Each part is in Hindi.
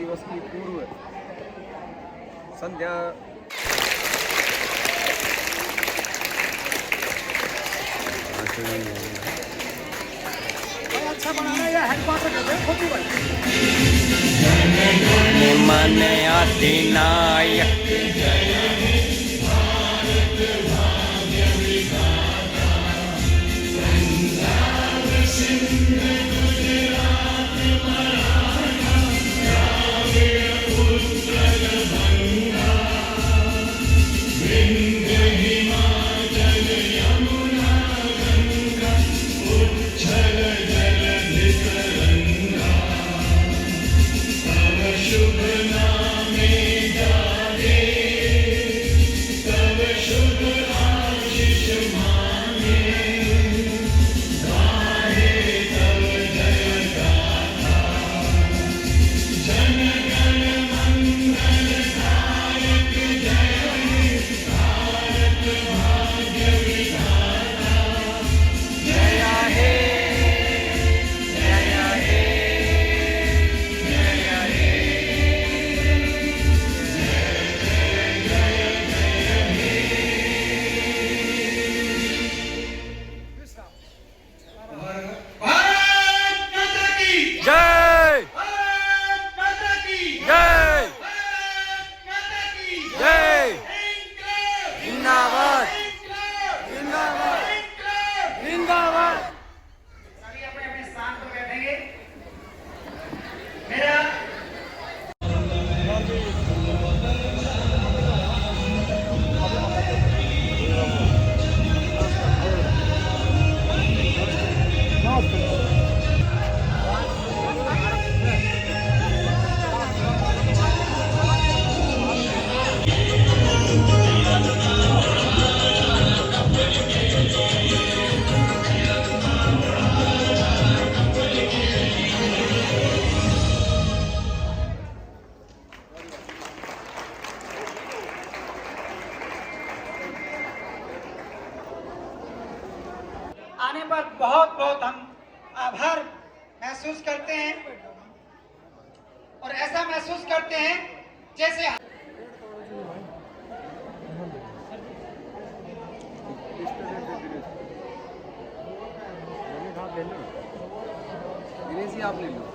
दिवस की पूर्व संध्या अच्छा बनाना है हेडक्वार्टर कहते हैं खोटी भाई मन अधिनायक आने पर बहुत बहुत हम आभार महसूस करते हैं और ऐसा महसूस करते हैं जैसे दिनेश जी आप ले लो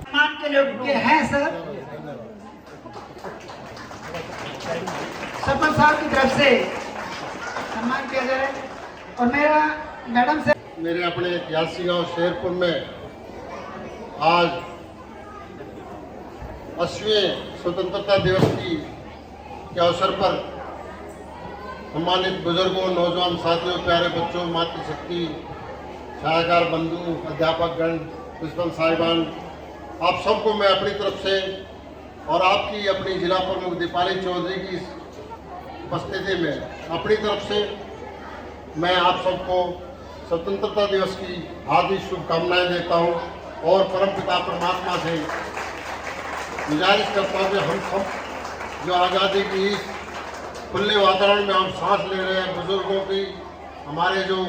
सम्मान के लोग हैं सर, सरपंच साहब की तरफ से सम्मान किया जाए। और मेरा मैडम से मेरे अपने यासी गांव शेरपुर में आज 80वें स्वतंत्रता दिवस के अवसर पर सम्मानित बुजुर्गों, नौजवान साथियों, प्यारे बच्चों, मातृशक्ति, छायाकार बंधु, अध्यापकगण, प्रिंसिपल साहिबान, आप सबको मैं अपनी तरफ से और आपकी अपनी जिला प्रमुख दीपाली चौधरी की उपस्थिति में अपनी तरफ से मैं आप सबको स्वतंत्रता दिवस की हार्दिक शुभकामनाएं देता हूं और परमपिता परमात्मा से गुजारिश करता हूं कि हम सब जो आज़ादी की इस खुले वातावरण में हम सांस ले रहे हैं, बुजुर्गों की, हमारे जो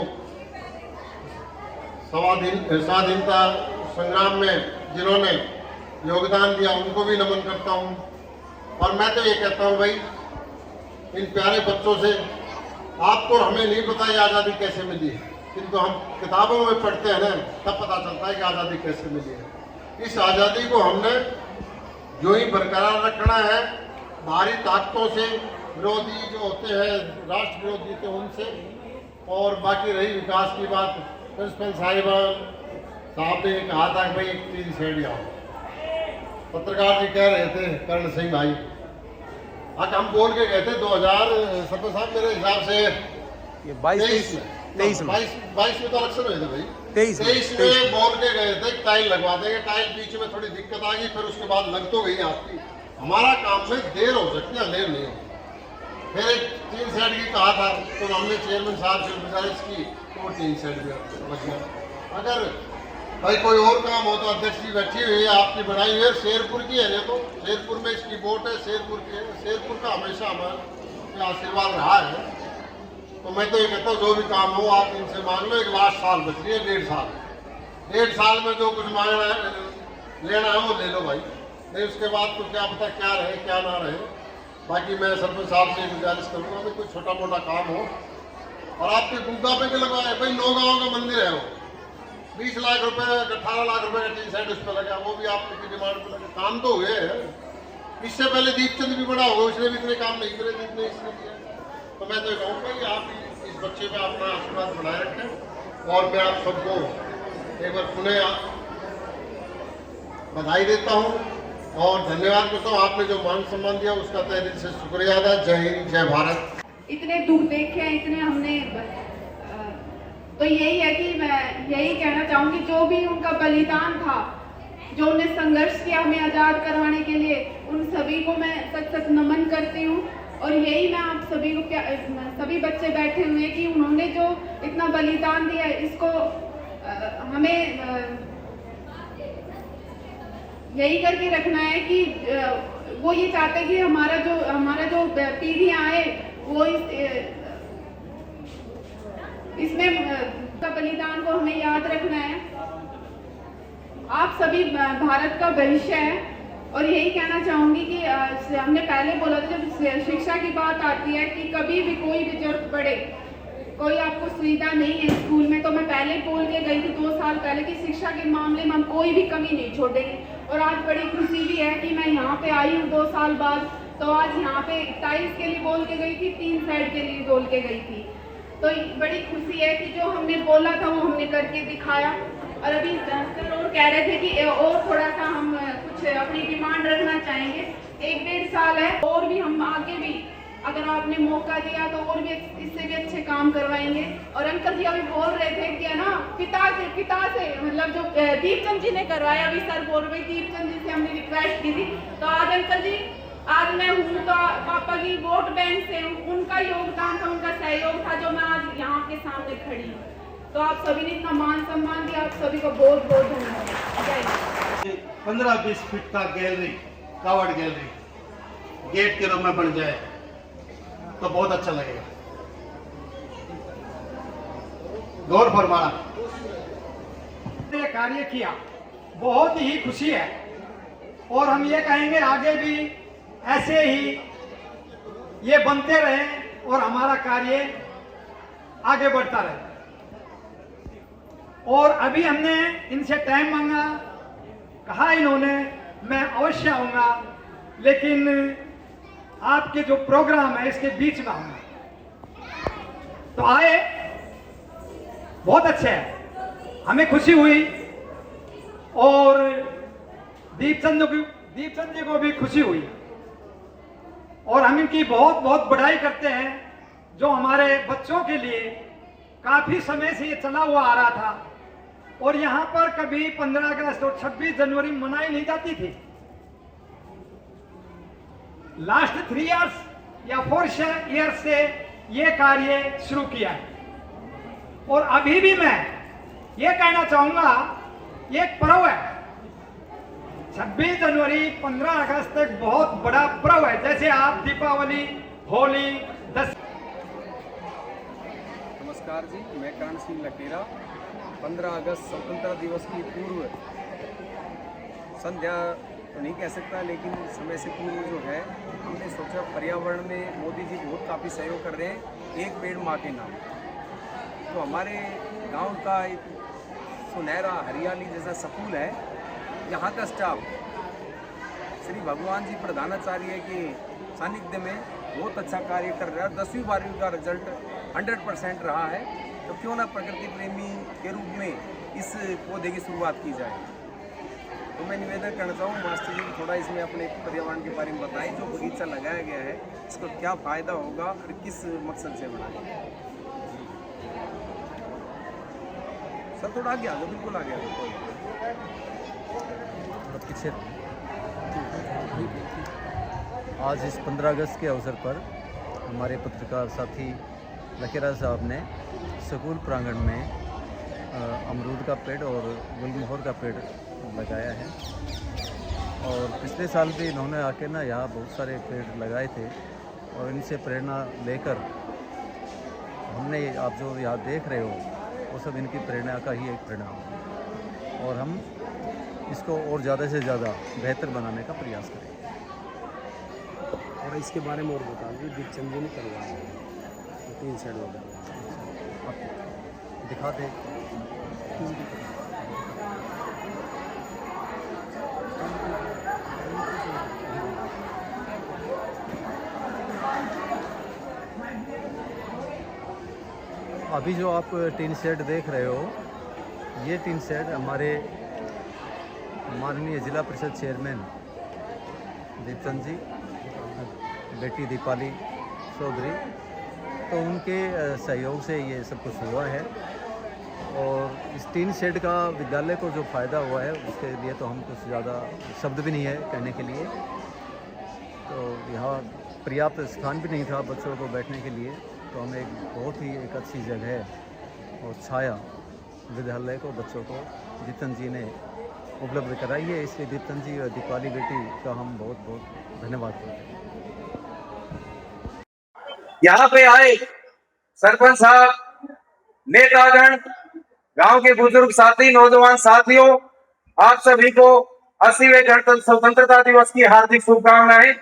स्वाधीनता संग्राम में जिन्होंने योगदान दिया, उनको भी नमन करता हूं। और मैं तो ये कहता हूं भाई, इन प्यारे बच्चों से आपको हमें नहीं पता ये आज़ादी कैसे मिली है, किंतु हम किताबों में पढ़ते हैं ना, तब पता चलता है कि आज़ादी कैसे मिली है। इस आज़ादी को हमने जो ही बरकरार रखना है, बाहरी ताकतों से, विरोधी जो होते हैं, राष्ट्र विरोधी थे उनसे, और बाकी रही विकास की बात, प्रिंसिपल साहब ने कहा था कि भाई एक चीज छेड़ जाओ। पत्रकार जी कह रहे थे, कर्ण सिंह भाई, आज हम बोल के गए थे 2000 सरपंच साहब मेरे हिसाब से ये 22 में 22 में तो इलेक्शन हुए थे भाई, 23 में बोल के गए थे टाइल लगवा देंगे। टाइल बीच में थोड़ी दिक्कत आ गई, फिर उसके बाद लग तो गई आपकी। हमारा काम में देर हो सकती है, अंधेर नहीं हो। फिर एक 3 साइड की कहा था, तो हमने चेयरमैन साहब से गुजारिश की, तो वो 3 साइड भी लग गया। अगर भाई कोई और काम हो तो अध्यक्ष जी बैठी हुई है, आपकी बनाई हुई है, शेरपुर की है, तो शेरपुर में इसकी वोट है, शेरपुर की है, शेरपुर का हमेशा हमारा आशीर्वाद रहा है। तो मैं तो ये कहता हूँ, जो भी काम हो आप इनसे मांग लो। एक लास्ट साल बच रही है, 1.5 साल में जो कुछ मांगना है, लेना है, वो ले लो भाई, नहीं उसके बाद तो क्या पता क्या रहे क्या ना रहे। बाकी मैं सरपंच साहब से गुजारिश करूँगा कि कोई छोटा मोटा काम हो, और आपके गुग्गा पे भी लगवाए भाई, 9 गाँव का मंदिर है, वो 20 लाख रुपए 18 लाख रुपए का 3 साइड उस पर लगा, वो भी आपकी डिमांड पर लगे। काम तो हुए हैं। इससे पहले दीपचंद भी बड़ा होगा, उसने भी इतने काम नहीं करे जितने इसने किया। तो मैं तो कहूँगा कि आप इस बच्चे पे अपना आशीर्वाद बनाए रखें, और मैं आप सबको एक बार पुनः बधाई देता हूँ और धन्यवाद करता हूँ। आपने जो मान सम्मान दिया उसका तहे दिल से शुक्रिया अदा। जय हिंद, जय भारत। इतने दुख देखे हैं, इतने हमने, तो यही है कि मैं यही कहना चाहूँगी, जो भी उनका बलिदान था, जो उन्हें संघर्ष किया हमें आज़ाद करवाने के लिए, उन सभी को मैं सच सच नमन करती हूँ। और यही मैं आप सभी को, सभी बच्चे बैठे हुए हैं, कि उन्होंने जो इतना बलिदान दिया, इसको हमें यही करके रखना है कि वो ये चाहते हैं कि हमारा जो पीढ़ियाँ आए वो इसमें का बलिदान को हमें याद रखना है। आप सभी भारत का भविष्य है। और यही कहना चाहूँगी कि हमने पहले बोला था, जब शिक्षा की बात आती है, कि कभी भी कोई भी जरूरत पड़े, कोई आपको सुविधा नहीं है स्कूल में, तो मैं पहले बोल के गई थी 2 साल पहले कि शिक्षा के मामले में हम कोई भी कमी नहीं छोड़ेंगे। और आज बड़ी खुशी भी है कि मैं यहाँ पे आई हूँ 2 साल बाद। तो आज यहाँ पे टाइल्स के लिए बोल के गई थी, 3 साइड के लिए बोल के गई थी। तो बड़ी खुशी है कि जो हमने बोला था वो हमने करके दिखाया। और अभी सर और कह रहे थे कि और थोड़ा सा हम कुछ अपनी डिमांड रखना चाहेंगे। 1-1.5 साल है, और भी हम आगे भी अगर आपने मौका दिया तो और भी इससे भी अच्छे काम करवाएंगे। और अंकल जी अभी बोल रहे थे कि है ना पिता से मतलब जो दीपचंद जी ने करवाया, अभी सर बोल रहे दीपचंद जी से हमने रिक्वेस्ट की थी। तो आज अंकल जी, आज मैं हूँ तो पापा की वोट बैंक से उनका योगदान था, उनका सहयोग था जो मैं आज यहाँ के सामने खड़ी हूँ। तो आप सभी ने इतना मान सम्मान दिया, आप सभी को बहुत बहुत धन्यवाद। 15-20 फीट का गैलरी, कावड़ गैलरी गेट के रूप में बन जाए तो बहुत अच्छा लगेगा। गौर फरमाना ये कार्य किया, बहुत ही खुशी है। और हम ये कहेंगे आगे भी ऐसे ही ये बनते रहे और हमारा कार्य आगे बढ़ता रहे। और अभी हमने इनसे टाइम मांगा, कहा इन्होंने मैं अवश्य आऊंगा, लेकिन आपके जो प्रोग्राम है इसके बीच में आऊंगा। तो आए, बहुत अच्छे है, हमें खुशी हुई और दीपचंद जी को भी खुशी हुई। और हम इनकी बहुत बहुत बड़ाई करते हैं, जो हमारे बच्चों के लिए काफी समय से ये चला हुआ आ रहा था। और यहाँ पर कभी 15 अगस्त और 26 जनवरी मनाई नहीं जाती थी। लास्ट 3 इयर्स या 4 इयर्स से ये कार्य शुरू किया है। और अभी भी मैं ये कहना चाहूंगा, ये एक पर्व है। 26 जनवरी 15 अगस्त एक बहुत बड़ा पर्व है, जैसे आप दीपावली, होली, नमस्कार जी, मैं करण सिंह लकेरा। 15 अगस्त स्वतंत्रता दिवस की पूर्व संध्या तो नहीं कह सकता, लेकिन समय से पूर्व जो है हमने सोचा पर्यावरण में मोदी जी बहुत काफ़ी सहयोग कर रहे हैं, एक पेड़ माँ के नाम। तो हमारे गांव का एक सुनहरा हरियाली जैसा सकूल है। यहाँ का स्टाफ श्री भगवान जी प्रधानाचार्य के सानिध्य में बहुत अच्छा कार्य कर रहा है। 10वीं 12वीं का रिजल्ट 100% रहा है। तो क्यों ना प्रकृति प्रेमी के रूप में इस पौधे की शुरुआत की जाए। तो मैं निवेदन करना चाहूँ मास्टर जी थोड़ा इसमें अपने पर्यावरण के बारे में बताएं, जो बगीचा लगाया गया है इसको क्या फ़ायदा होगा और किस मकसद से बनाया। सर थोड़ा आगे आ जाओ, बिल्कुल आगे आ जाओ, पीछे। आज इस 15 अगस्त के अवसर पर हमारे पत्रकार साथी लकेरा साहब ने स्कूल प्रांगण में अमरूद का पेड़ और गुलमोहर का पेड़ लगाया है। और पिछले साल भी इन्होंने आके ना यहाँ बहुत सारे पेड़ लगाए थे और इनसे प्रेरणा लेकर हमने आप जो यहाँ देख रहे हो वो सब इनकी प्रेरणा का ही एक परिणाम है। और हम इसको और ज़्यादा से ज़्यादा बेहतर बनाने का प्रयास करेंगे। और इसके बारे में और बता दीजिए, दीपचंद जी ने करवाया 3 साइड में दिखा दे। अभी जो आप टीन शेड देख रहे हो, ये टीन शेड हमारे माननीय जिला परिषद चेयरमैन दीपचंद जी, बेटी दीपाली चौधरी, तो उनके सहयोग से ये सब कुछ हुआ है। और इस टीन शेड का विद्यालय को जो फ़ायदा हुआ है उसके लिए तो हम कुछ ज़्यादा शब्द भी नहीं है कहने के लिए। तो यहाँ पर्याप्त स्थान भी नहीं था बच्चों को बैठने के लिए, तो हमें एक बहुत ही एक अच्छी जगह और छाया विद्यालय को बच्चों को दीपचंद जी ने उपलब्ध कराई है। इसलिए दीपचंद जी और दीपाली बेटी का हम बहुत बहुत धन्यवाद करते हैं। यहाँ पे आए सरपंच साहब, नेतागण, गांव के बुजुर्ग साथी, नौजवान साथियों, आप सभी को 80वें गणतंत्र स्वतंत्रता दिवस की हार्दिक शुभकामनाएं।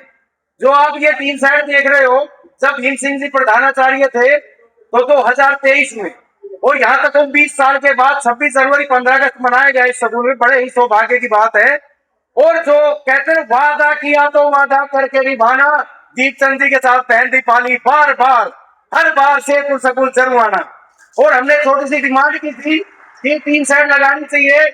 जो आप ये 3 साइड देख रहे हो, जब भीम सिंह जी प्रधानाचार्य थे तो 2023 में, और यहाँ तक 20 साल के बाद 26 जनवरी 15 अगस्त मनाया गया इस स्कूल में, बड़े ही सौभाग्य की बात है। और जो कहते हैं वादा किया तो वादा करके निभाना, दीपचंद जी के साथ बहन दीपाली बार बार हर बार शेरपुर स्कूल जरूर आना। और हमने छोटी सी डिमांड की थी कि 3 साइड लगानी चाहिए।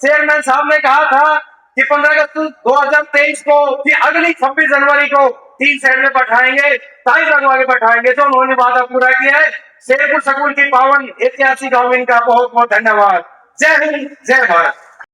चेयरमैन साहब ने कहा था कि 15 अगस्त 2023 को कि अगली 26 जनवरी को तीन साइड में बैठाएंगे, ताई लगवा के बैठाएंगे। तो उन्होंने वादा पूरा किया है। शेरपुर स्कूल की पावन ऐतिहासिक गाँव में इनका बहुत बहुत धन्यवाद। जय हिंद, जय भारत।